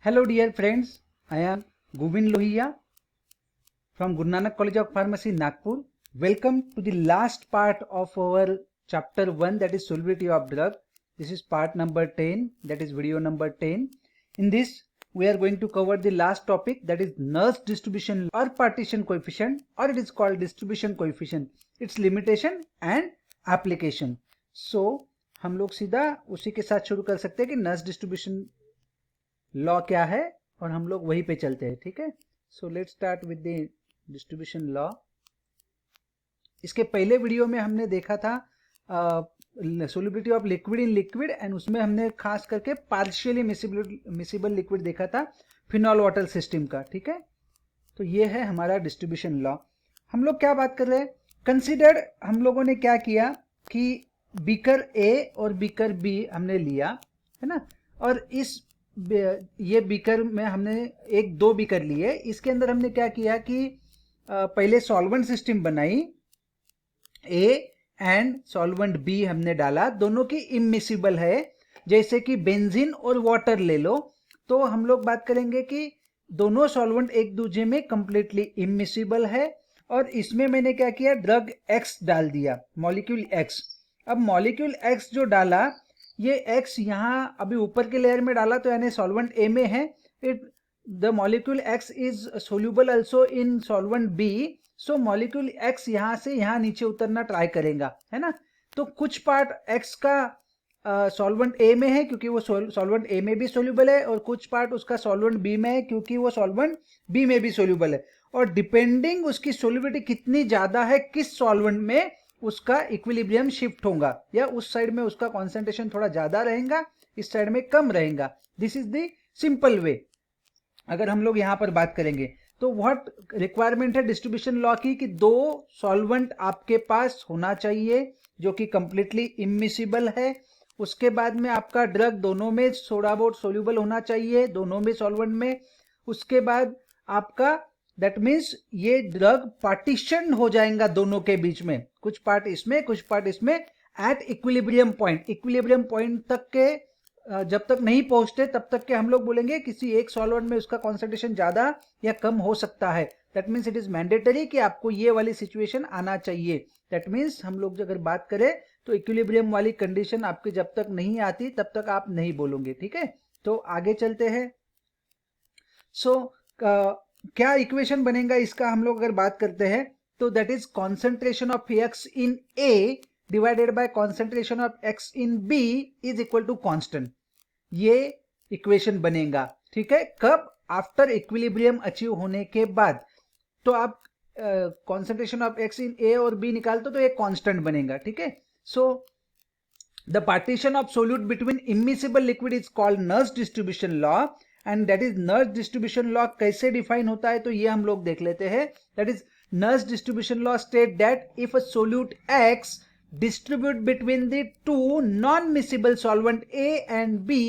Hello dear friends, I am Govind Lohia from Guru Nanak College of Pharmacy, Nagpur. Welcome to the last part of our chapter 1, that is solubility of drug. This is part number 10, that is video number 10. In this we are going to cover the last topic, that is Nernst distribution or partition coefficient, or it is called distribution coefficient, its limitation and application. So हम लोग सीधा उसी के साथ शुरू कर सकते हैं कि नर्स डिस्ट्रीब्यूशन लॉ क्या है और हम लोग वहीं पे चलते हैं, ठीक है। So let's start with the distribution law. इसके पहले वीडियो में हमने देखा था solubility of liquid in liquid, and उसमें हमने खास करके पार्शियली मिसिबल लिक्विड देखा था फिनॉल वाटर सिस्टम का, ठीक है। तो ये है हमारा डिस्ट्रीब्यूशन लॉ। हम लोग क्या बात कर रहे हैं, कंसिडर हम लोगों ने क्या किया कि बीकर ए और बीकर बी हमने लिया, है ना, और इस ये बीकर में हमने दो बीकर लिए। इसके अंदर हमने क्या किया कि पहले सॉल्वेंट सिस्टम बनाई, ए एंड सॉल्वेंट बी हमने डाला, दोनों की इमिसिबल है। जैसे कि बेंजीन और वाटर ले लो, तो हम लोग बात करेंगे कि दोनों सॉल्वेंट एक दूसरे में कंप्लीटली इमिसिबल है। और इसमें मैंने क्या किया, ड्रग एक्स डाल दिया, मॉलिक्यूल एक्स। अब मॉलिक्यूल एक्स जो डाला, ये एक्स यहाँ अभी ऊपर के लेयर में डाला, तो यानी सॉल्वेंट ए में है। The molecule X is soluble also in solvent B, so molecule X यहाँ से यहाँ नीचे उतरना ट्राई करेगा, है ना। तो कुछ पार्ट एक्स का सॉल्वेंट ए में है क्योंकि वो सॉल्वेंट ए में भी सोल्यूबल है, और कुछ पार्ट उसका सॉल्वेंट बी में है क्योंकि वो सॉल्वेंट बी में भी सोल्यूबल है। और डिपेंडिंग उसकी सोल्यूबिलिटी कितनी ज्यादा है किस सॉल्वेंट में, उसका इक्विलिब्रियम शिफ्ट होगा, या उस साइड में उसका कॉन्सेंट्रेशन थोड़ा ज्यादा रहेगा, इस साइड में कम रहेगा। This is the simple way. अगर हम लोग यहां पर बात करेंगे तो व्हाट रिक्वायरमेंट है डिस्ट्रीब्यूशन लॉ की, कि दो सॉल्वेंट आपके पास होना चाहिए जो कि कंप्लीटली इमिसिबल है। उसके बाद में आपका ड्रग दोनों में थोड़ा बहुत सोल्यूबल होना चाहिए, दोनों में सॉल्वेंट में। उसके बाद आपका दैट मीन्स ये ड्रग पार्टीशन हो जाएगा दोनों के बीच में, कुछ पार्ट इसमें कुछ पार्ट इसमें, at equilibrium point. Equilibrium point तक के जब तक नहीं पहुंचते तब तक के हम लोग बोलेंगे किसी एक सॉल्वेंट में उसका कॉन्सेंट्रेशन ज्यादा या कम हो सकता है। That means it is mandatory कि आपको ये वाली सिचुएशन आना चाहिए। दैट मीन्स हम लोग अगर बात करें तो इक्विलिब्रियम वाली कंडीशन आपकी जब तक नहीं आती तब तक आप नहीं बोलोगे, ठीक है। तो आगे चलते हैं। सो क्या इक्वेशन बनेगा इसका, हम लोग अगर बात करते हैं तो that is concentration of X in A divided by concentration of X in B is equal to constant. ये इक्वेशन बनेगा, ठीक है। कब? आफ्टर इक्विलिब्रियम अचीव होने के बाद। तो आप कॉन्सेंट्रेशन ऑफ एक्स इन ए और बी निकालते तो एक कांस्टेंट बनेगा, ठीक है। So the partition of solute between immiscible liquid is called nurse distribution law, and that is nurse distribution law. कैसे डिफाइन होता है तो ये हम लोग देख लेते हैं। That is nurse distribution law state that if a solute x distribute between the two non-miscible solvent A and B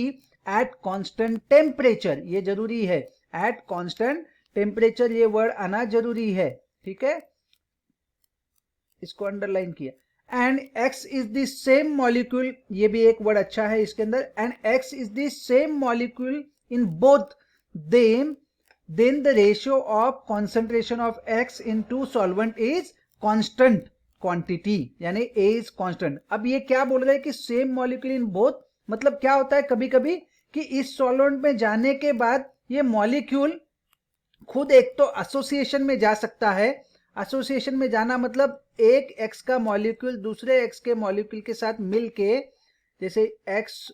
at constant temperature, ये जरूरी है, at constant temperature ये वर्ड आना जरूरी है, ठीक है, इसको अंडरलाइन किया। And X is the same molecule, ये भी एक वर्ड अच्छा है इसके अंदर, and X is the same molecule in both them, then the ratio of concentration of X into solvent is constant quantity, यानी A इज कांस्टेंट। अब ये क्या बोल रहे हैं कि सेम मॉलिक्यूल इन बोथ, मतलब क्या होता है कभी कभी कि इस सॉल्वेंट में जाने के बाद ये मॉलिक्यूल खुद एक तो एसोसिएशन में जा सकता है। एसोसिएशन में जाना मतलब एक एक्स का मॉलिक्यूल दूसरे एक्स के मॉलिक्यूल के साथ मिलके, जैसे एक्स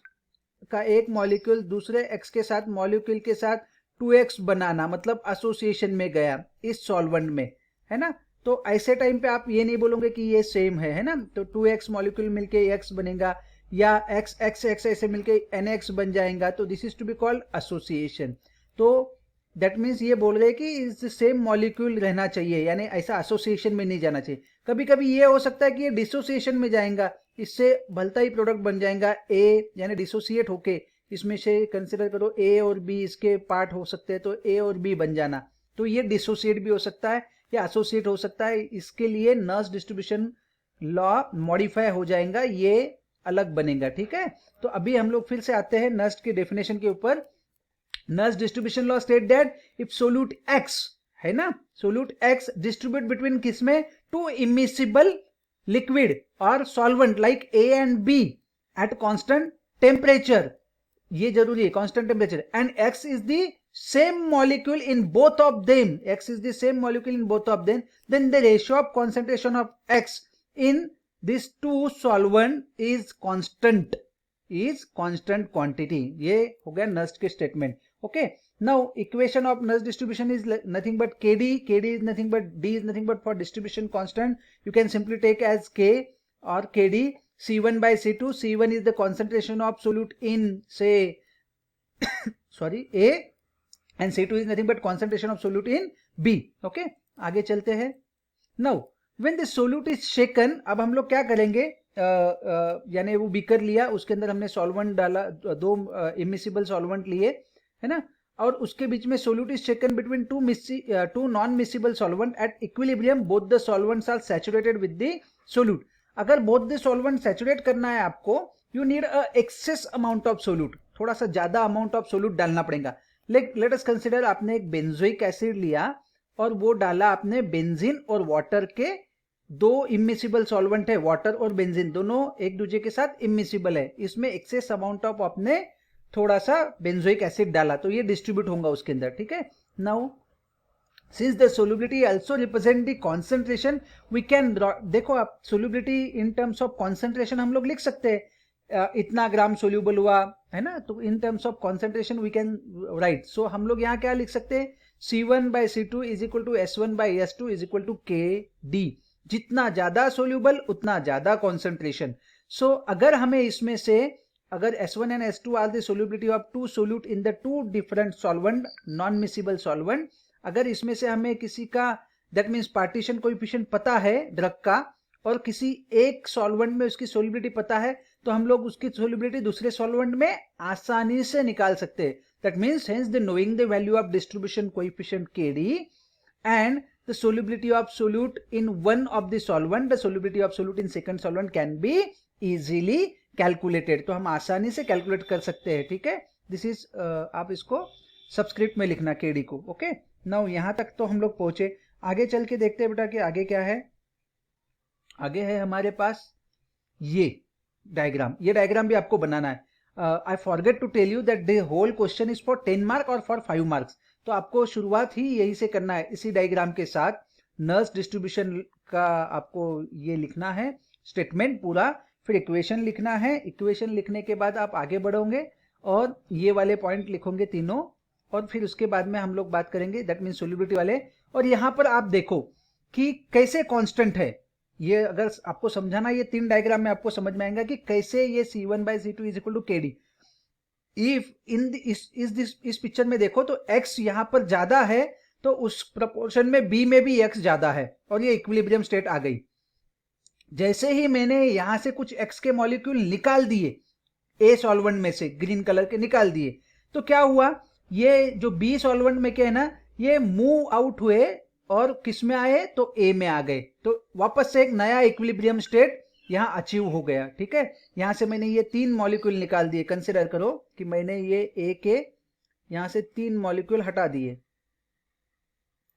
का एक मॉलिक्यूल दूसरे एक्स के साथ मॉलिक्यूल के साथ 2x बनाना, मतलब एसोसिएशन में गया इस सॉल्वेंट में, है ना। तो ऐसे टाइम पे आप ये नहीं बोलोगे कि ये सेम है ना। तो 2x मॉलिक्यूल मिलके x बनेगा, या x x x ऐसे मिलके nx बन जाएगा, तो this is to be called association. तो दैट मीन्स ये बोल रहे हैं कि इस सेम मॉलिक्यूल रहना चाहिए, यानी ऐसा एसोसिएशन में नहीं जाना चाहिए। कभी कभी ये हो सकता है कि ये डिसोसिएशन में जाएगा, इससे भलता ही प्रोडक्ट बन जाएगा A, यानी डिसोसिएट होके इसमें से कंसिडर करो A और B इसके पार्ट हो सकते हैं, तो A और B बन जाना, तो ये डिसोसिएट भी हो सकता है या एसोसिएट हो सकता है। इसके लिए नर्स डिस्ट्रीब्यूशन लॉ मॉडिफाई हो जाएगा, ये अलग बनेगा, ठीक है। तो अभी हम लोग फिर से आते हैं नर्स की डेफिनेशन के ऊपर। Nernst distribution law state that if solute X है ना, सोल्यूट एक्स डिस्ट्रीब्यूट बिटवीन किसमें, टू इमिसिबल लिक्विड और solvent like A and B at constant temperature, ये जरूरी है constant temperature, and X is the same molecule in both of them, X is the same molecule in both of them, then the ratio of concentration of X in this two solvent is constant quantity. ये हो गया Nernst के statement. Okay, now equation of Nernst distribution is nothing but kd, kd is nothing but d is nothing but for distribution constant you can simply take as k or kd, c1 by c2, c1 is the concentration of solute in say sorry a and c2 is nothing but concentration of solute in b। okay, आगे चलते हैं। now when the solute is shaken, अब हम लोग क्या करेंगे, यानी वो बीकर लिया, उसके अंदर हमने सॉल्वेंट डाला, दो इमिसिबल सॉल्वेंट लिए है ना, और उसके बीच में solute is shaken between two non miscible solvent at equilibrium, both the solvents are saturated with the solute. अगर बोथ द सॉल्वेंट सैचुरेट करना है आपको, you need a excess amount of solute, थोड़ा सा ज्यादा अमाउंट ऑफ सोल्यूट डालना पड़ेगा। Let us consider आपने एक बेंजोइक एसिड लिया और वो डाला आपने बेंजीन और वाटर के, दो इमिसिबल सॉल्वेंट है, वाटर और बेंजीन दोनों एक दूसरे के साथ इमिसिबल है, इसमें एक्सेस अमाउंट ऑफ आपने थोड़ा सा बेंजोइक एसिड डाला तो ये डिस्ट्रीब्यूट होगा उसके अंदर। ठीक है, now since the solubility also represent the concentration, we can, देखो आप solubility in terms of concentration हम लोग लिख सकते हैं, इतना ग्राम सोल्यूबल हुआ है ना, तो in terms of concentration we can right. So हम लोग यहाँ क्या लिख सकते हैं, C1 by C2 is equal to S1 by S2 is equal to KD, जितना ज्यादा सोल्यूबल उतना ज्यादा कॉन्सेंट्रेशन। सो अगर हमें इसमें से, अगर S1 and S2 are the solubility of two solute in the two different solvent, non miscible solvent, अगर इसमें से हमें किसी का दैट मीन्स पार्टीशन कोएफिशिएंट पता है ड्रग का, और किसी एक सॉल्वेंट में उसकी सोल्युबिलिटी पता है, तो हम लोग उसकी सोल्युबिलिटी दूसरे सॉल्वेंट में आसानी से निकाल सकते हैं। That means hence the knowing the value of distribution coefficient KD and the solubility of solute in one of the solvent, the solubility of solute in second solvent can be easily calculated। तो हम आसानी से calculate कर सकते हैं। ठीक है, this is आप इसको सबस्क्रिप्ट में लिखना KD को। ओके, नाउ यहां तक तो हम लोग पहुंचे, आगे चल के देखते हैं बेटा कि आगे क्या है। आगे है हमारे पास ये डायग्राम, ये डायग्राम भी आपको बनाना है। I forget to tell you that the whole question is for 10 mark और फॉर 5 मार्क्स, तो आपको शुरुआत ही यही से करना है, इसी डायग्राम के साथ नर्स डिस्ट्रीब्यूशन का आपको ये लिखना है स्टेटमेंट पूरा, फिर इक्वेशन लिखना है, इक्वेशन लिखने के बाद आप आगे बढ़ोगे और ये वाले पॉइंट लिखोगे तीनों, और फिर उसके बाद में हम लोग बात करेंगे दैट मीन सोल्युबिलिटी वाले। और यहाँ पर आप देखो कि कैसे कांस्टेंट है ये, अगर आपको समझाना, ये तीन डायग्राम में आपको समझ में आएगा कि कैसे ये C1 by C2 is equal to KD। If in इस पिक्चर में देखो तो x यहां पर ज्यादा है, तो उस प्रोपोर्शन में B में भी x ज्यादा है, और ये इक्विलिब्रियम स्टेट आ गई। जैसे ही मैंने यहां से कुछ x के मॉलिक्यूल निकाल दिए, A सॉल्वेंट में से ग्रीन कलर के निकाल दिए, तो क्या हुआ, ये जो B सॉल्वेंट में के है ना, ये मूव आउट हुए और किस में आए, तो A में आ गए, तो वापस से एक नया इक्विलिब्रियम स्टेट यहां अचीव हो गया। ठीक है, यहां से मैंने ये तीन मॉलिक्यूल निकाल दिए, कंसिडर करो कि मैंने ये A के यहां से तीन मॉलिक्यूल हटा दिए,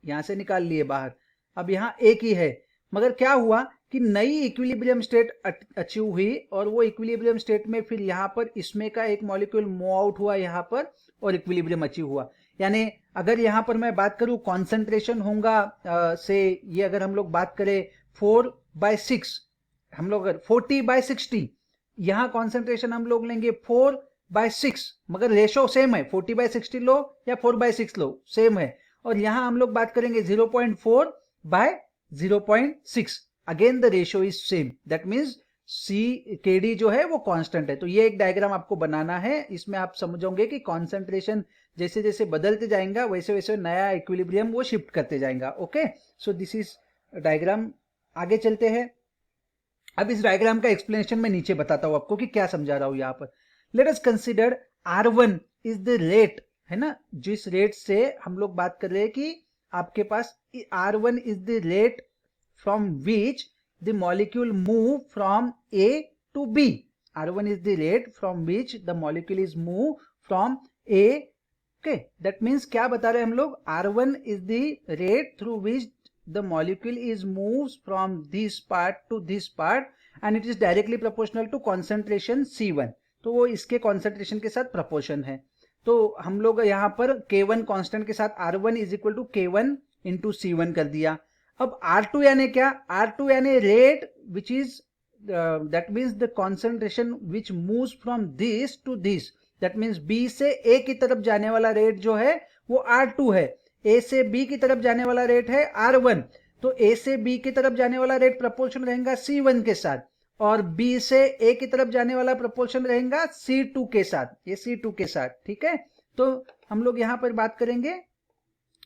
यहां से निकाल लिए बाहर, अब यहां एक ही है, मगर क्या हुआ कि नई इक्विलिब्रियम स्टेट अचीव हुई, और वो इक्विलिब्रियम स्टेट में फिर यहां पर इसमें का एक मॉलिक्यूल मूव आउट हुआ यहां पर, और इक्विलिब्रियम अचीव हुआ। यानी अगर यहां पर मैं बात करूं कॉन्सेंट्रेशन होगा से, ये अगर हम लोग बात करें 4/6, हम लोग अगर 40/60, यहां कॉन्सेंट्रेशन हम लोग लेंगे 4/6, मगर रेशो सेम है, 40/60 लो या 4/6 लो सेम है, और यहां हम लोग बात करेंगे 0.4/0.6, again the ratio is same, that means KD जो है वो कांस्टेंट है। तो ये एक डायग्राम आपको बनाना है, इसमें आप समझोगे कि कॉन्सेंट्रेशन जैसे जैसे बदलते जाएगा वैसे वैसे नया इक्विलिब्रियम वो शिफ्ट करते जाएगा। Okay, so this is diagram. आगे चलते हैं, अब इस डायग्राम का एक्सप्लेनेशन मैं नीचे बताता हूं आपको कि क्या समझा रहा हूं यहां पर। Let us consider R1 is the rate, है ना, जिस रेट से हम लोग बात कर रहे हैं कि आपके पास R1 is the rate from which the molecule move from A to B. R1 is the rate from which the molecule is moved from A okay, that means क्या बता रहे हैं हम लोग, R1 is the rate through which the molecule is moves from this part to this part and it is directly proportional to concentration C1। तो वो इसके concentration के साथ प्रोपोर्शन है। तो हम लोग यहाँ पर K1 कांस्टेंट के साथ R1 is equal to K1 into C1 कर दिया। अब R2 यानी क्या, R2 यानी rate which is that means the concentration which moves from this to this, that means B से A की तरफ जाने वाला रेट जो है वो R2 है, A से B की तरफ जाने वाला रेट है R1। तो A से B की तरफ जाने वाला रेट प्रोपोर्शन रहेगा C1 के साथ, और B से A की तरफ जाने वाला प्रोपोर्शन रहेगा C2 के साथ, ये C2 के साथ, ठीक है। तो हम लोग यहां पर बात करेंगे,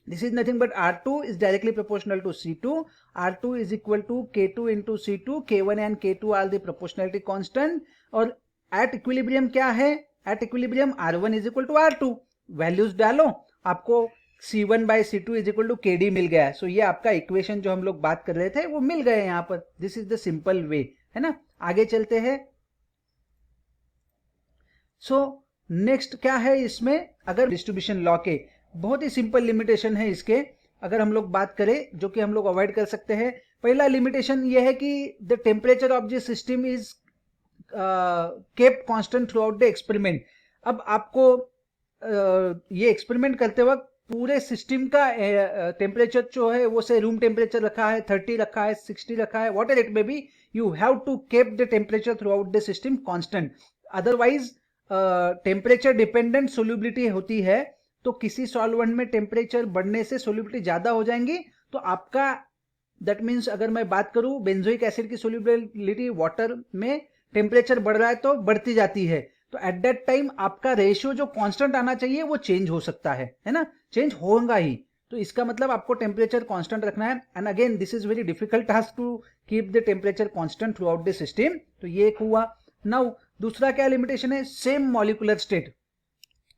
this is nothing but R2 is directly proportional to C2, R2 is equal to K2 into C2, K1 and K2 are the proportionality constant, और at equilibrium क्या है, at equilibrium R1 is equal to R2, values डालो, आपको C1 by C2 is equal to KD मिल गया। सो ये आपका equation जो हम लोग बात कर रहे थे वो मिल गए यहाँ पर, this is the simple way, है ना। आगे चलते हैं। सो नेक्स्ट क्या है इसमें, अगर डिस्ट्रीब्यूशन लॉ के बहुत ही सिंपल लिमिटेशन है इसके, अगर हम लोग बात करें जो कि हम लोग अवॉइड कर सकते हैं। पहला लिमिटेशन ये है कि the temperature of the system is kept constant throughout the experiment. अब आपको ये एक्सपेरिमेंट करते वक्त पूरे सिस्टम का टेम्परेचर जो है वो से रूम टेम्परेचर रखा है, 30 रखा है, 60 रखा है, whatever it may be, you have to keep the temperature throughout the system constant. Otherwise temperature dependent solubility होती है, तो किसी सॉल्वेंट में टेम्परेचर बढ़ने से सोल्यूबिलिटी ज्यादा हो जाएंगी, तो आपका दैट मीन्स अगर मैं बात करूं बेंजोइक एसिड की सोल्यूबिलिटी वाटर में टेम्परेचर बढ़ रहा है तो बढ़ती जाती है, तो एट दैट टाइम आपका रेशियो जो कांस्टेंट आना चाहिए वो चेंज हो सकता है ना, चेंज होगा ही। तो इसका मतलब आपको टेम्परेचर कांस्टेंट रखना है, and again this is very difficult task to keep the temperature constant throughout the system. तो ये एक हुआ। नाउ दूसरा क्या लिमिटेशन है, सेम मॉलिक्यूलर स्टेट।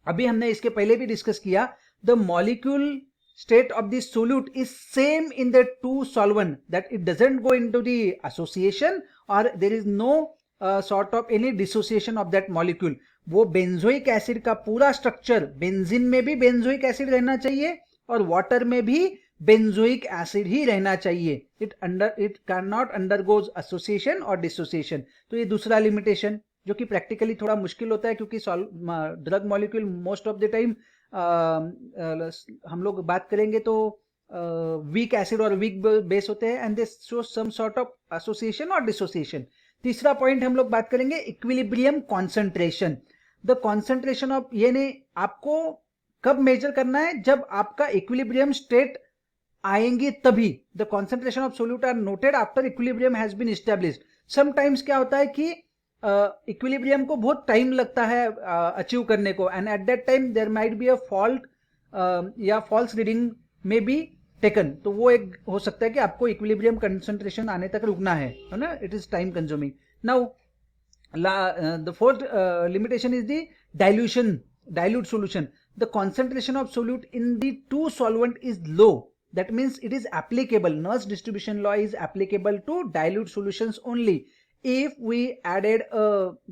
अभी हमने इसके पहले भी डिस्कस किया, the molecule state of the solute is same in the two solvent, that it doesn't go into the association or there is no sort of any dissociation of that molecule। वो benzoic acid का पूरा structure, benzene में भी benzoic acid रहना चाहिए और water में भी बेंजोइक एसिड ही रहना चाहिए, it can not undergoes association और डिसोसिएशन। तो ये दूसरा लिमिटेशन जो कि प्रैक्टिकली थोड़ा मुश्किल होता है, क्योंकि drug molecule most of the time हम लोग बात करेंगे तो वीक एसिड और वीक बेस होते हैं, and they show some sort of association और डिसोसिएशन। तीसरा पॉइंट हम लोग बात करेंगे equilibrium concentration. The concentration of, ये नहीं आपको कब मेजर करना है, जब आपका इक्विलिब्रियम स्टेट आएंगे तभी। The concentration of solute are noted after equilibrium has been established. Sometimes क्या होता है कि इक्विलिब्रियम को बहुत टाइम लगता है अचीव करने को, and at that time there might be a fault या फॉल्स रीडिंग में बी टेकन। तो वो एक हो सकता है कि आपको इक्विलिब्रियम कंसंट्रेशन आने तक रुकना है ना, it is time consuming. Now the fourth limitation is the dilute solution. The concentration of solute in the two solvent is low, that means it is applicable, Nernst distribution law is applicable to dilute solutions only. If we added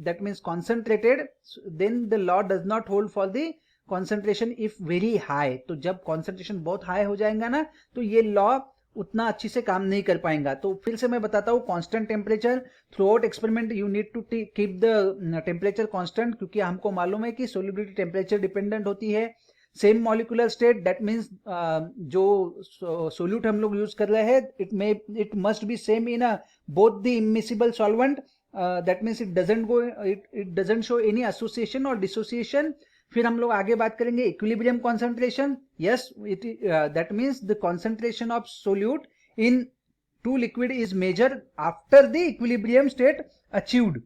that means concentrated, then the law does not hold for the concentration if very high। तो जब concentration बहुत high हो जाएगा ना, तो ये law उतना अच्छी से काम नहीं कर पाएगा। तो फिर से मैं बताता हूँ, constant temperature throughout experiment you need to keep the temperature constant, क्योंकि हमको मालूम है कि सोल्युबिलिटी टेम्परेचर डिपेंडेंट होती है। Same molecular state, that means जो सोल्यूट हम लोग यूज कर रहे हैं it must be same in both the immiscible solvent, that means it doesn't show any association और डिसोसिएशन। फिर हम लोग आगे बात करेंगे equilibrium concentration. Yes, that means the concentration of solute in two liquid is measure after the equilibrium state achieved,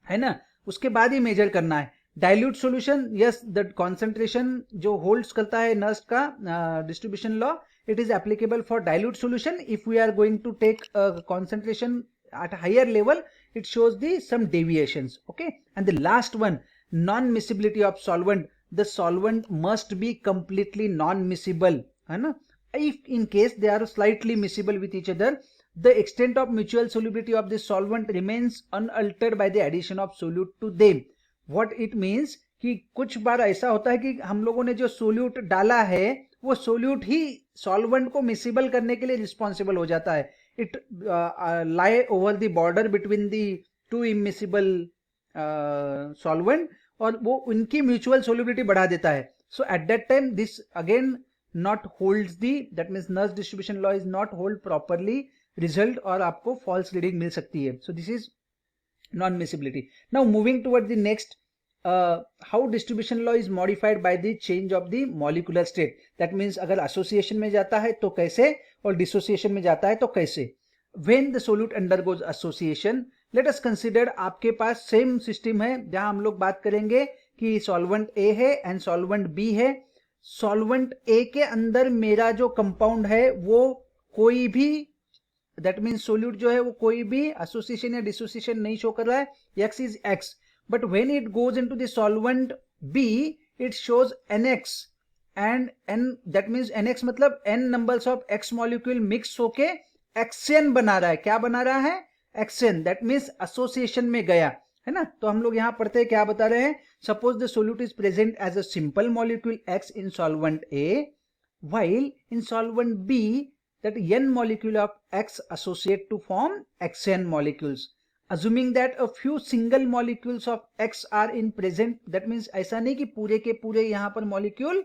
है ना, उसके बाद ही मेजर करना है। Dilute solution, yes, the concentration जो होल्ड्स करता है नर्स्ट का distribution law, it is applicable for dilute solution. If we are going to take concentration at higher level, it shows the some deviations, okay। And the last one, non-miscibility of solvent, the solvent must be completely non-miscible, है ना। If in case they are slightly miscible with each other, the extent of mutual solubility of the solvent remains unaltered by the addition of solute to them। What it means कि कुछ बार ऐसा होता है कि हम लोगों ने जो सोल्यूट डाला है वो सोल्यूट ही सॉल्वेंट को मिसिबल करने के लिए रिस्पॉन्सिबल हो जाता है. It lie over the border between the two immiscible solvent और वो उनकी म्यूचुअल सोल्युबिलिटी बढ़ा देता है. So at that time this again not holds the, that means Nernst distribution law is not hold properly result और आपको false reading मिल सकती है. So this is non miscibility. Now moving toward the next, how distribution law is modified by the change of the molecular state. That means अगर association में जाता है तो कैसे और डिसोसिएशन में जाता है तो कैसे. When the solute undergoes association, let us consider आपके पास सेम सिस्टम है जहां हम लोग बात करेंगे कि सॉल्वेंट ए है एंड सॉल्वेंट बी है. सॉल्वेंट ए के अंदर मेरा जो कंपाउंड है वो कोई भी, दैट मीन्स सोल्यूट जो है वो कोई भी एसोसिएशन या डिसोसिएशन नहीं शो कर रहा है, x is x. But when it goes into the solvent b it shows nx and n, that means nx मतलब n numbers of x molecule mix होके एक्सेन बना रहा है. क्या बना रहा है? एक्सेन. दैट मीन्स एसोसिएशन में गया है ना. तो हम लोग यहां पढ़ते हैं क्या बता रहे हैं. Suppose the solute is present as a simple molecule x in solvent a, while in solvent b that n molecule of x associate to form xn molecules. Assuming that a few single molecules of x are in present, that means ऐसा नहीं कि पूरे के पूरे यहाँ पर molecule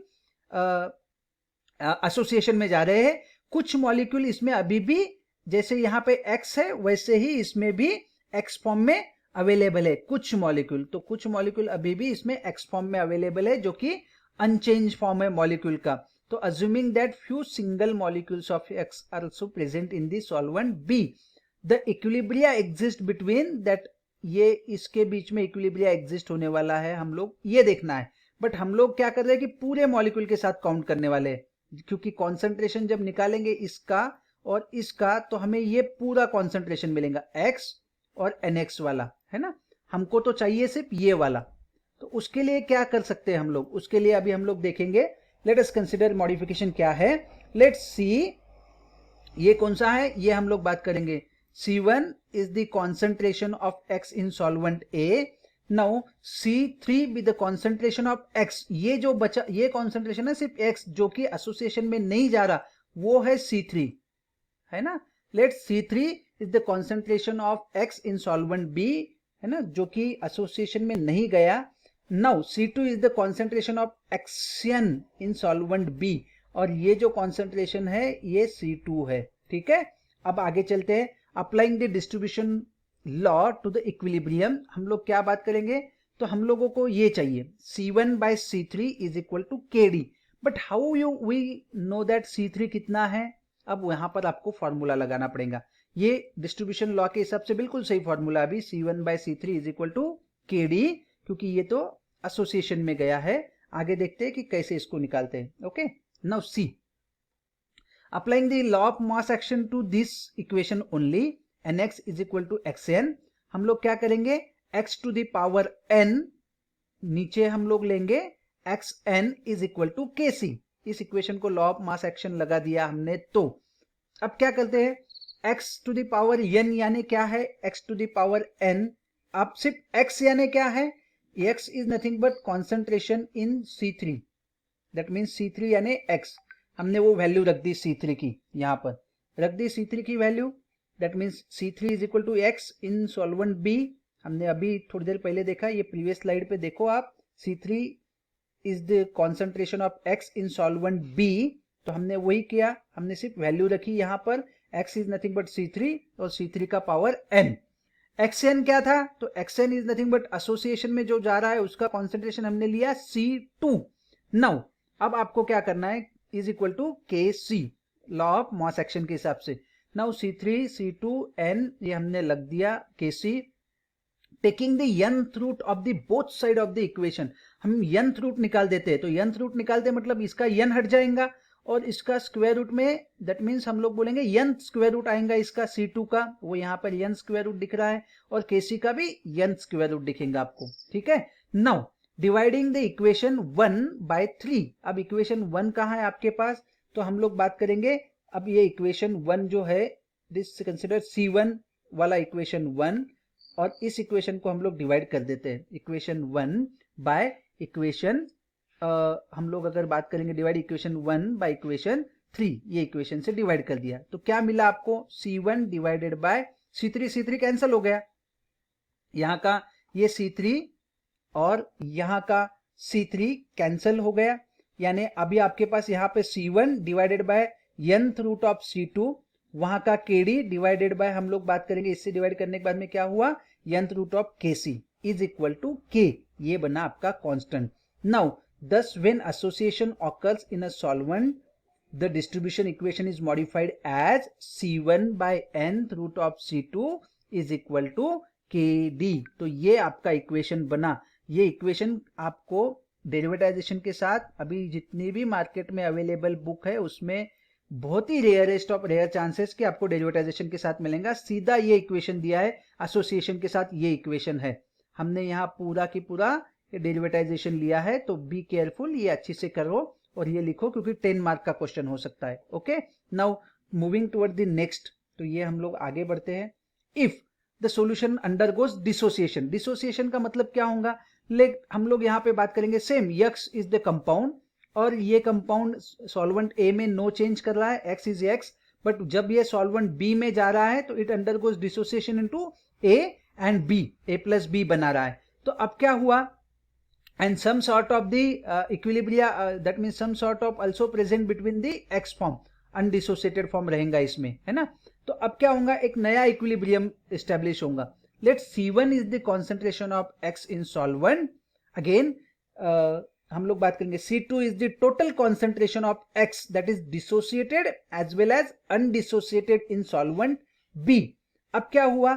association में जा रहे हैं. कुछ मॉलिक्यूल इसमें अभी भी जैसे यहाँ पे x है वैसे ही इसमें भी x फॉर्म में अवेलेबल है कुछ मॉलिक्यूल. तो कुछ मॉलिक्यूल अभी भी इसमें x फॉर्म में अवेलेबल है जो कि अनचेंज फॉर्म है मॉलिक्यूल का. तो assuming that few single molecules of X are also present in the solvent B, the equilibria exist between that, ये इसके बीच में equilibria exist होने वाला है, हम लोग ये देखना है. बट हम लोग क्या कर रहे हैं कि पूरे मॉलिक्यूल के साथ काउंट करने वाले हैं, क्योंकि कॉन्सेंट्रेशन जब निकालेंगे इसका और इसका तो हमें ये पूरा कॉन्सेंट्रेशन मिलेगा X और NX वाला, है ना. हमको तो चाहिए सिर्फ ये वाला. तो उसके लिए क्या कर सकते हैं हम लोग, उसके लिए अभी हम लोग देखेंगे. लेट अस कंसिडर मॉडिफिकेशन क्या है. लेट्स सी, ये कौन सा है, ये हम लोग बात करेंगे. C1 is the concentration of X in solvent A. Now C3 with the concentration of X, ये जो बचा ये कॉन्सेंट्रेशन है सिर्फ X जो कि एसोसिएशन में नहीं जा रहा, वो है C3, है ना. Let's C3 is the concentration of X in solvent B, है ना, जो कि एसोसिएशन में नहीं गया. Now C2 is the concentration of Xn in solvent B, और ये जो concentration है ये C2 है. ठीक है, अब आगे चलते हैं. Applying the distribution law to the equilibrium, हम लोग क्या बात करेंगे. तो हम लोगों को ये चाहिए C1 by C3 is equal to KD. But how we know that C3 कितना है. अब यहाँ पर आपको फॉर्मूला लगाना पड़ेगा. ये डिस्ट्रीब्यूशन लॉ के हिसाब से बिल्कुल सही फॉर्मूला अभी C1 by C3 is equal to KD, क्योंकि ये तो एसोसिएशन में गया है. आगे देखते हैं कि कैसे इसको निकालते हैं. Okay, now see, applying the law of mass action to this equation only, nx is equal to xn. हम लोग क्या करेंगे, x to the power n, नीचे हम लोग लेंगे xn is equal to kc. इस इक्वेशन को लॉ ऑफ मास एक्शन लगा दिया हमने. तो अब क्या करते हैं, x to the power n यानी क्या है, x to the power n. अब सिर्फ x यानी क्या है, x is nothing but concentration in C3, that means C3 यानी x. हमने वो वैल्यू रख दी C3 की, यहाँ पर रख दी C3 की value. that means C3 is equal to x in solvent B. हमने अभी थोड़ी देर पहले देखा, ये प्रीवियस स्लाइड पे देखो आप, C3 is the concentration of x in solvent B. तो हमने वही किया, हमने सिर्फ वैल्यू रखी यहाँ पर, x is nothing but C3 और C3 का पावर n. xn क्या था, तो xn is nothing but association में जो जा रहा है उसका कॉन्सेंट्रेशन हमने लिया C2. नाउ अब आपको क्या करना है, is equal to Kc, law of mass action के हिसाब से. नाउ C3 C2 n ये हमने लग दिया Kc. Taking the nth root of the both side of the equation, हम nth रूट निकाल देते हैं. तो nth रूट निकालते मतलब इसका n हट जाएगा और इसका स्क्वायर रूट में, दैट मीन्स हम लोग बोलेंगे nth स्क्वायर रूट आएगा इसका C2 का, वो यहाँ पर n स्क्वायर रूट दिख रहा है, और Kc का भी n स्क्वायर रूट दिखेगा आपको. ठीक है, नाउ डिवाइडिंग द इक्वेशन 1 बाय 3. अब इक्वेशन 1 कहाँ है आपके पास, तो हम लोग बात करेंगे. अब ये इक्वेशन 1 जो है, दिस कंसिडर C1 वाला इक्वेशन 1, और इस इक्वेशन को हम लोग डिवाइड कर देते हैं. इक्वेशन 1 बाय इक्वेशन हम लोग अगर बात करेंगे डिवाइड इक्वेशन 1 बाय इक्वेशन 3, ये इक्वेशन से डिवाइड कर दिया तो क्या मिला आपको C1 divided bye C3 cancel हो गया, यहाँ का ये C3 और यहाँ का C3 कैंसिल हो गया, यानी अभी आपके पास यहाँ पे C1 divided by nth root of C2, वहां का KD डिवाइडेड बाय हम लोग बात करेंगे इससे डिवाइड करने के बाद में क्या हुआ nth root of KC is equal to K, ये बना आपका constant. Now thus when association occurs in a solvent the distribution equation is modified as C1 by nth root of C2 is equal to KD। तो ये आपका equation बना। ये equation आपको derivatization के साथ अभी जितनी भी मार्केट में अवेलेबल बुक है उसमें बहुत ही रेयरेस्ट ऑफ रेयर चांसेस कि आपको डेरिवेटाइजेशन के साथ मिलेगा। सीधा ये इक्वेशन दिया है, एसोसिएशन के साथ ये इक्वेशन है, हमने यहाँ पूरा की पूरा डेरिवेटाइजेशन लिया है, तो बी केयरफुल, ये अच्छी से करो और ये लिखो क्योंकि 10 मार्क का क्वेश्चन हो सकता है। Okay, now moving toward the next, तो ये हम लोग आगे बढ़ते हैं। If the solution undergoes dissociation, dissociation का मतलब क्या होगा, हम लोग यहाँ पे बात करेंगे same X is the compound और ये कंपाउंड सॉल्वेंट A में नो चेंज कर रहा है, X इज X, बट जब ये सॉल्वेंट B में जा रहा है तो it undergoes dissociation into A and B, A plus B बना रहा है। तो अब क्या हुआ, and some sort of the equilibria that means some sort of also present between the X form, undissociated form रहेगा इसमें, है ना। तो अब क्या होगा, एक नया इक्विलिब्रियम एस्टेब्लिश होगा। Let C1 is the concentration of X in solvent, again हम लोग बात करेंगे C2 is the total concentration of X that is dissociated as well as undissociated in solvent B। अब क्या हुआ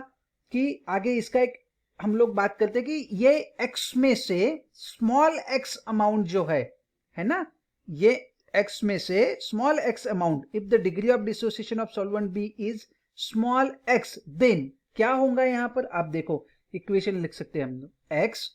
कि आगे इसका एक हम लोग बात करते हैं कि ये X में से स्मॉल x अमाउंट जो है ना, ये X में से small x amount, if the degree of dissociation of solvent B is small x, then क्या होगा, यहां पर आप देखो इक्वेशन लिख सकते हैं हम, X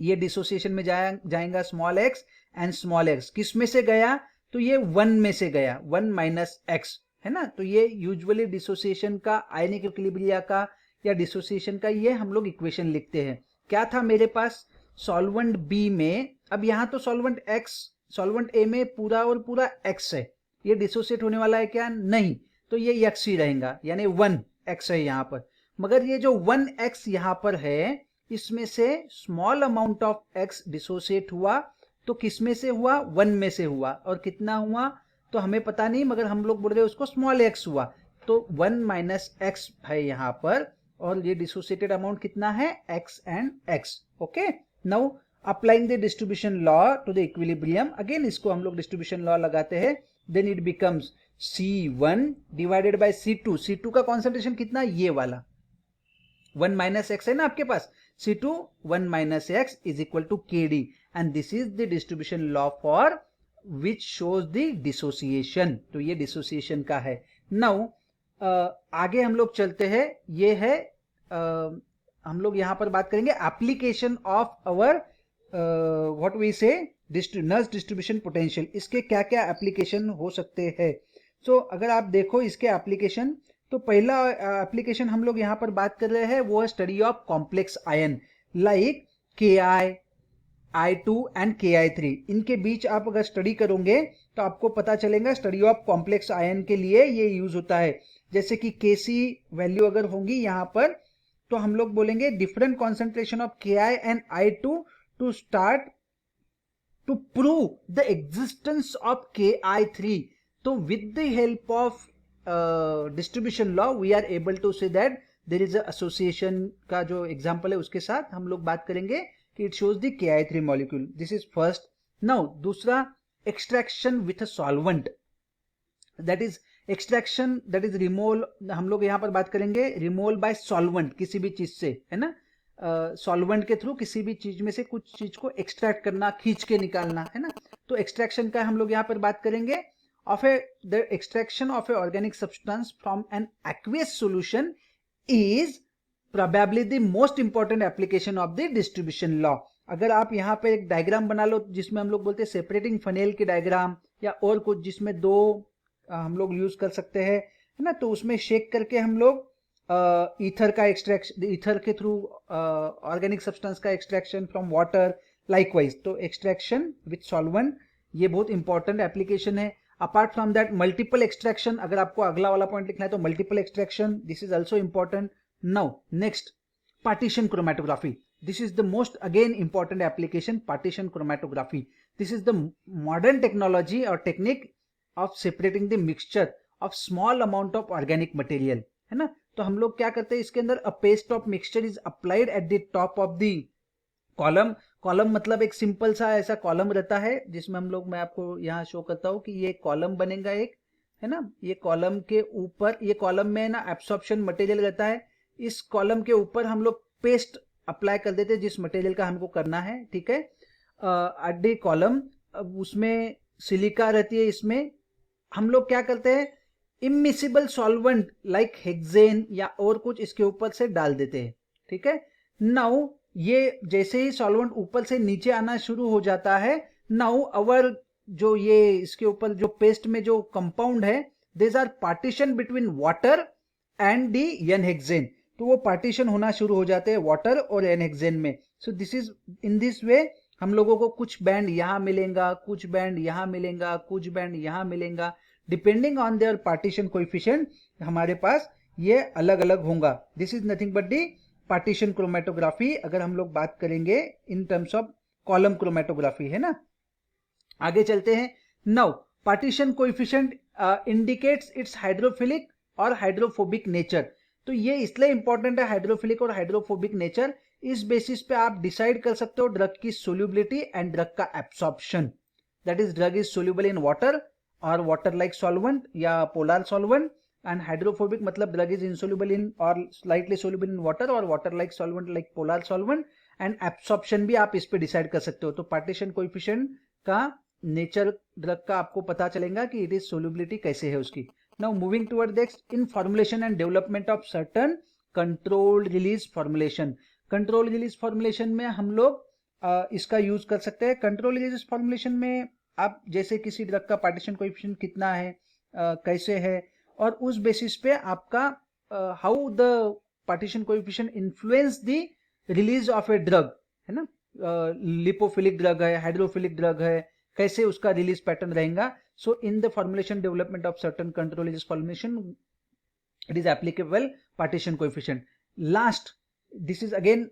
ये डिसोसिएशन में जाएगा small x and small x किस में से गया, तो ये 1 में से गया, 1 माइनस x, है ना। तो ये यूजुअली डिसोसिएशन का, आयनिक इक्विलिब्रिया का या डिसोसिएशन का ये हम लोग इक्वेशन लिखते हैं। क्या था मेरे पास, सॉल्वेंट B में, अब यहाँ तो सॉल्वेंट X, सॉल्वेंट A में पूरा और पूरा X है, ये डिसोसिएट होने वाला है क्या, नहीं, तो ये X ही रहेगा, यानी 1x है यहाँ पर। मगर ये जो 1x यहाँ पर है, इसमें से small amount of X dissociate हुआ, तो किस में से हुआ, 1 में से हुआ, और कितना हुआ तो हमें पता नहीं, मगर हम लोग बोल रहे हैं उसको स्मॉल x हुआ, तो 1 माइनस x है यहाँ पर, और ये डिसोसिएटेड अमाउंट कितना है, x and x। Okay, now applying the distribution law to the equilibrium, again इसको हम लोग डिस्ट्रीब्यूशन लॉ लगाते हैं, then it becomes C1 divided by C2, C2 का कॉन्सेंट्रेशन कितना, ये वाला 1 माइनस x है ना आपके पास, C2 1 minus x is equal to KD, and this is the distribution law for which shows the dissociation, तो ये डिसोसिएशन का है। नाउ आगे हम लोग चलते हैं, ये है हम लोग यहां पर बात करेंगे application of our what we say Nernst distribution potential, इसके क्या क्या एप्लीकेशन हो सकते हैं। सो अगर आप देखो इसके एप्लीकेशन, तो पहला एप्लीकेशन हम लोग यहां पर बात कर रहे हैं वो है study of complex ion like Ki, I2 and Ki3, इनके बीच आप अगर स्टडी करोगे तो आपको पता चलेगा स्टडी ऑफ कॉम्प्लेक्स आयन के लिए ये यूज होता है। जैसे कि Kc वैल्यू अगर होंगी यहाँ पर, तो हम लोग बोलेंगे different concentration of Ki and I2 to start to prove the existence of Ki3। तो with the help of distribution law we are able to say that there is a association का जो एग्जांपल है उसके साथ हम लोग बात करेंगे कि it shows the Ki3 molecule, this is first. Now दूसरा, extraction with a solvent, that is extraction, that is removal, हम लोग यहां पर बात करेंगे रिमूवल बाय सॉल्वेंट, किसी भी चीज से, है ना, सॉल्वेंट के थ्रू किसी भी चीज में से कुछ चीज को एक्सट्रैक्ट करना, खींच के निकालना, है ना। तो एक्सट्रैक्शन का हम लोग यहां पर बात करेंगे of a the extraction of a organic substance from an aqueous solution is probably the most important application of the distribution law. अगर आप यहाँ पे एक डायग्राम बना लो जिसमें हम लोग बोलते हैं सेपरेटिंग फनेल के डायग्राम, या और कुछ जिसमें दो हम लोग यूज कर सकते हैं, है ना, तो उसमें शेक करके हम लोग ईथर का एक्सट्रैक्शन, ईथर के थ्रू ऑर्गेनिक सब्सटेंस का एक्सट्रैक्शन फ्रॉम वाटर, लाइकवाइज। तो एक्सट्रैक्शन विथ सॉल्वेंट ये बहुत इंपॉर्टेंट एप्लीकेशन है। Apart from that multiple extraction, अगर आपको अगला वाला पॉइंट लिखना है तो multiple extraction, this is also important. Now next, partition chromatography, this is the most again important application, partition chromatography. This is the modern technology or technique of separating the mixture of small amount of organic material, है ना। तो हम लोग क्या करते हैं, इसके अंदर a paste of mixture is applied at the top of the column. Column मतलब एक सिंपल सा ऐसा कॉलम रहता है जिसमें हम लोग, मैं आपको यहाँ शो करता हूँ कि ये कॉलम बनेगा एक, है ना। ये कॉलम के ऊपर, ये कॉलम में ना एब्सॉर्प्शन मटेरियल रहता है, इस कॉलम के ऊपर हम लोग पेस्ट अप्लाई कर देते हैं जिस मटेरियल का हमको करना है, ठीक है। अड्डी कॉलम, उसमें सिलिका रहती है, इसमें हम लोग क्या करते हैं, इमिसिबल सॉल्वेंट लाइक हेक्सेन या और कुछ इसके ऊपर से डाल देते हैं, ठीक है। नाउ ये जैसे ही सॉल्वेंट ऊपर से नीचे आना शुरू हो जाता है, नाउ अवर जो ये इसके ऊपर जो पेस्ट में जो कंपाउंड है, this are partition between water and the n hexane. तो वो पार्टीशन होना शुरू हो जाते हैं वाटर और एनहेक्सेन में। सो this is in this way हम लोगों को कुछ बैंड यहाँ मिलेगा, कुछ बैंड यहाँ मिलेगा, कुछ बैंड यहाँ मिलेगा, depending on their partition coefficient हमारे पास ये अलग अलग होगा। This is nothing but the partition chromatography, अगर हम लोग बात करेंगे इन टर्म्स ऑफ कॉलम क्रोमेटोग्राफी, है ना। आगे चलते हैं। Now partition coefficient indicates it's hydrophilic और हाइड्रोफोबिक नेचर। तो ये इसलिए इंपॉर्टेंट है हाइड्रोफिलिक और हाइड्रोफोबिक नेचर, इस बेसिस पे आप डिसाइड कर सकते हो ड्रग की सोल्यूबिलिटी एंड ड्रग का absorption. That is drug is soluble in water और वाटर लाइक सॉल्वेंट या पोलर सॉल्वेंट, एंड हाइड्रोफोबिक मतलब ड्रग इज इनसोल्यूबल इन और स्लाइटली सोल्यूबल इन वाटर और water like solvent like polar solvent, and absorption भी आप इस पे decide कर सकते हो। तो पार्टीशन कोएफिशिएंट का नेचर ड्रग का आपको पता चलेगा कि इट इज सोल्यूबिलिटी कैसे है उसकी। Now moving toward next, in formulation and development of certain controlled release formulation. Controlled release formulation में हम लोग इसका यूज कर सकते हैं। कंट्रोल रिलीज फॉर्मुलेशन में आप जैसे किसी ड्रग का पार्टीशन कोएफिशिएंट कितना है, कैसे है, और उस बेसिस पे आपका how the partition coefficient influence the release of a drug, है ना। लिपोफिलिक ड्रग है, हाइड्रोफिलिक ड्रग है, कैसे उसका रिलीज पैटर्न रहेगा। So in the formulation development of certain control release formulation, it is applicable partition coefficient. Last, this is again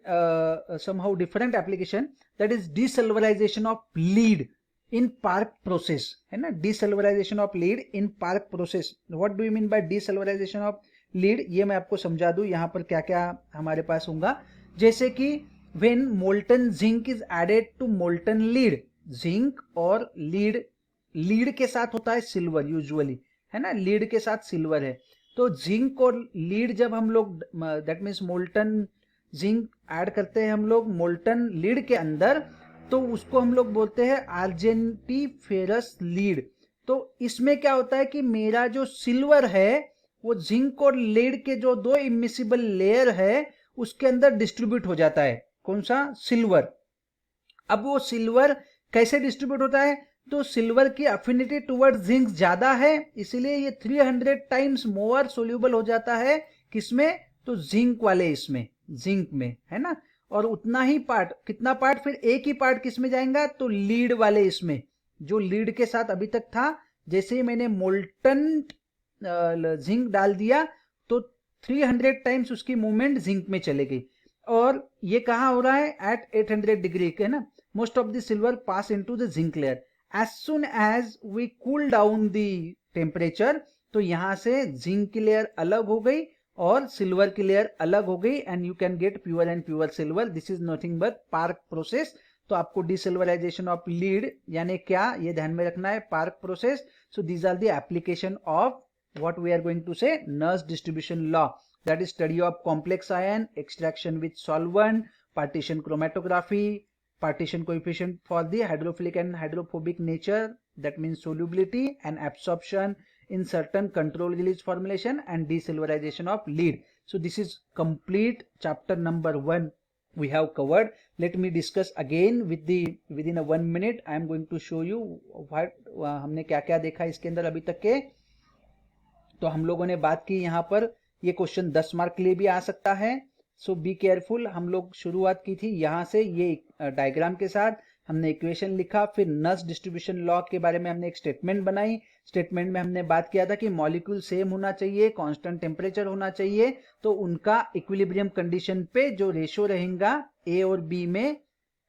somehow different application, that is desulfurization of lead in Park process, है ना। desulfurization of lead in Park process. What do you mean by desulfurization of lead? ये मैं आपको समझा दूं यहाँ पर क्या क्या हमारे पास होगा। जैसे कि when molten zinc is added to molten lead, zinc और लीड के साथ होता है सिल्वर यूजुअली, है ना, लीड के साथ सिल्वर है। तो जिंक और लीड जब हम लोग, that means molten zinc add करते हैं हम लोग मोल्टन लीड के अंदर, तो उसको हम लोग बोलते हैं आर्जेंटीफेरस लीड। तो इसमें क्या होता है कि मेरा जो सिल्वर है वो जिंक और लीड के जो दो इमिसिबल लेयर है उसके अंदर डिस्ट्रीब्यूट हो जाता है। कौन सा? सिल्वर। अब वो सिल्वर कैसे डिस्ट्रीब्यूट होता है? तो सिल्वर की अफिनिटी टुवर्ड जिंक ज्यादा है, इसीलिए ये 300 टाइम्स मोर सोल्यूबल हो जाता है किसमें? तो जिंक वाले इसमें, जिंक में, है ना। और उतना ही पार्ट, कितना पार्ट? फिर एक ही पार्ट किसमें जाएगा? तो लीड वाले इसमें, जो लीड के साथ अभी तक था। जैसे ही मैंने मोल्टन जिंक डाल दिया तो 300 टाइम्स उसकी मूवमेंट जिंक में चले गई। और ये कहाँ हो रहा है? एट 800 डिग्री, है ना। Most of the silver pass into the zinc layer. As soon as we cool down the temperature, तो यहाँ से जिंक की लेयर अलग हो गई और सिल्वर की लेयर अलग हो गई, and you can get pure and pure silver. This is nothing but park process. तो आपको डिसिल्वराइजेशन ऑफ लीड यानी क्या, ये ध्यान में रखना है, park process. So these are the application of what we are going to say Nernst distribution law, that is study of complex ion, extraction with solvent, partition chromatography, partition coefficient for the hydrophilic and hydrophobic nature, that means solubility and absorption in certain control release formulation, and desilverization of lead. So this is complete chapter number 1 we have covered. Let me discuss again within a 1 minute. I am going to show you what हमने क्या क्या देखा इसके अंदर अभी तक के। तो हम लोगों ने बात की यहाँ पर, ये क्वेश्चन 10 मार्क के लिए भी आ सकता है, सो बी केयरफुल। हम लोग शुरुआत की थी यहाँ से, ये डायग्राम के साथ हमने इक्वेशन लिखा, फिर नस डिस्ट्रीब्यूशन लॉ के बारे में हमने एक स्टेटमेंट बनाई। स्टेटमेंट में हमने बात किया था कि मॉलिक्यूल सेम होना चाहिए, कांस्टेंट टेम्परेचर होना चाहिए, तो उनका इक्विलिब्रियम कंडीशन पे जो रेशो रहेगा ए और बी में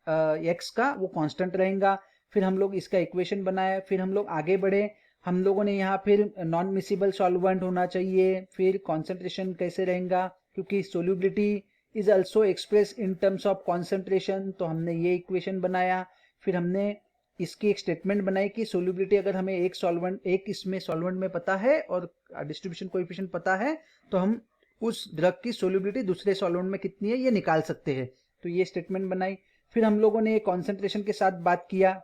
एक्स का, वो कांस्टेंट रहेगा। फिर हम लोग इसका इक्वेशन बनाया, फिर हम लोग आगे बढ़े। हम लोगों ने यहाँ फिर नॉन मिसिबल सॉल्वेंट होना चाहिए, फिर कॉन्सेंट्रेशन कैसे रहेगा, क्योंकि solubility is also express in terms of concentration, तो हमने ये इक्वेशन बनाया। फिर हमने इसकी एक स्टेटमेंट बनाई कि सोल्यूबिलिटी अगर हमें एक इसमें सॉल्वेंट में पता है और डिस्ट्रीब्यूशन कोएफिशिएंट पता है, तो हम उस ड्रग की सोल्यूबिलिटी दूसरे सॉल्वेंट में कितनी है ये निकाल सकते हैं। तो ये स्टेटमेंट बनाई। फिर हम लोगों ने कॉन्सेंट्रेशन के साथ बात किया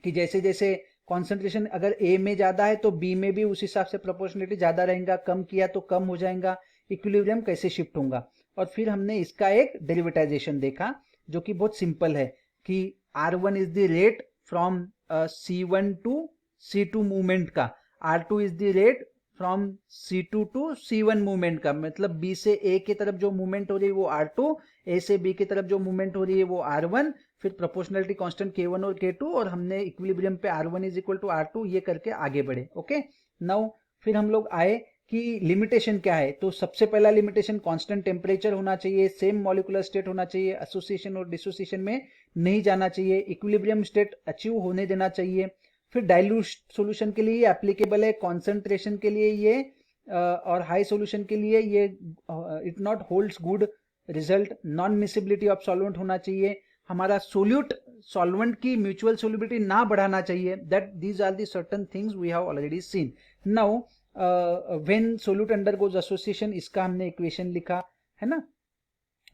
कि जैसे जैसे कॉन्सेंट्रेशन अगर ए में ज़्यादा है तो बी में भी उस हिसाब से प्रोपोर्शनलिटी ज़्यादा रहेगा, कम किया तो कम हो जाएगा, इक्विलिब्रियम कैसे शिफ्ट होगा। और फिर हमने इसका एक डेरिवेटाइजेशन देखा जो कि बहुत सिंपल है कि R1 is the rate from C1 to C2 movement का, R2 is the rate from C2 to C1 movement का, मतलब B से A की तरफ जो मूवमेंट हो रही है वो R2, A से B की तरफ जो मूवमेंट हो रही है वो R1, फिर प्रोपोर्शनलिटी कांस्टेंट K1 और K2, और हमने इक्विलिब्रियम पे R1 is equal to R2 ये करके आगे बढ़े। ओके, नाउ फिर हम लोग आए कि लिमिटेशन क्या है। तो सबसे पहला लिमिटेशन कांस्टेंट टेम्परेचर होना चाहिए, सेम मॉलिक्यूलर स्टेट होना चाहिए, एसोसिएशन और डिसोसिएशन में नहीं जाना चाहिए, इक्विलिब्रियम स्टेट अचीव होने देना चाहिए। फिर डाइल्यूट सॉल्यूशन के लिए ये एप्लीकेबल है, कॉन्सेंट्रेशन के लिए ये और हाई सॉल्यूशन के लिए ये it not holds good result. Non miscibility of solvent होना चाहिए, हमारा सोल्यूट सॉल्वेंट की म्यूचुअल सोल्युबिलिटी ना बढ़ाना चाहिए। That these are the certain things we have already seen. Now when solute undergoes association, इसका हमने इक्वेशन लिखा है ना।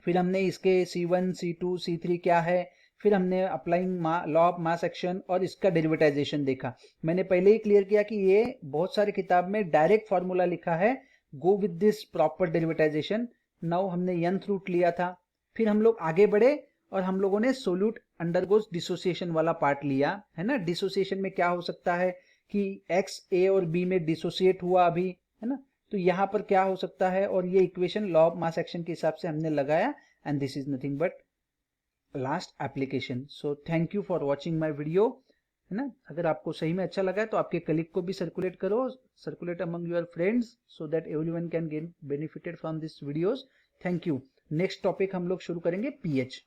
फिर हमने इसके C1 C2 C3 क्या है, फिर हमने applying law of mass action और इसका डेरिवेटाइजेशन देखा। मैंने पहले ही क्लियर किया कि ये बहुत सारी किताब में डायरेक्ट फॉर्मूला लिखा है, go with this proper derivatization. Now हमने nth रूट लिया था। फिर हम लोग आगे बढ़े और हम लोगों ने सोल्यूट अंडरगोज डिसोसिएशन वाला पार्ट लिया है ना। डिसोसिएशन में क्या हो सकता है कि एक्स ए और बी में डिसोसिएट हुआ अभी, है ना, तो यहाँ पर क्या हो सकता है, और ये equation law of mass action के हिसाब से हमने लगाया, and this is nothing but last application. So thank you for watching my video, है ना। अगर आपको सही में अच्छा लगा है तो आपके कलीग को भी सर्कुलेट करो, circulate among your friends, so that everyone can get benefited from this videos. Thank you. Next topic हम लोग शुरू करेंगे पीएच।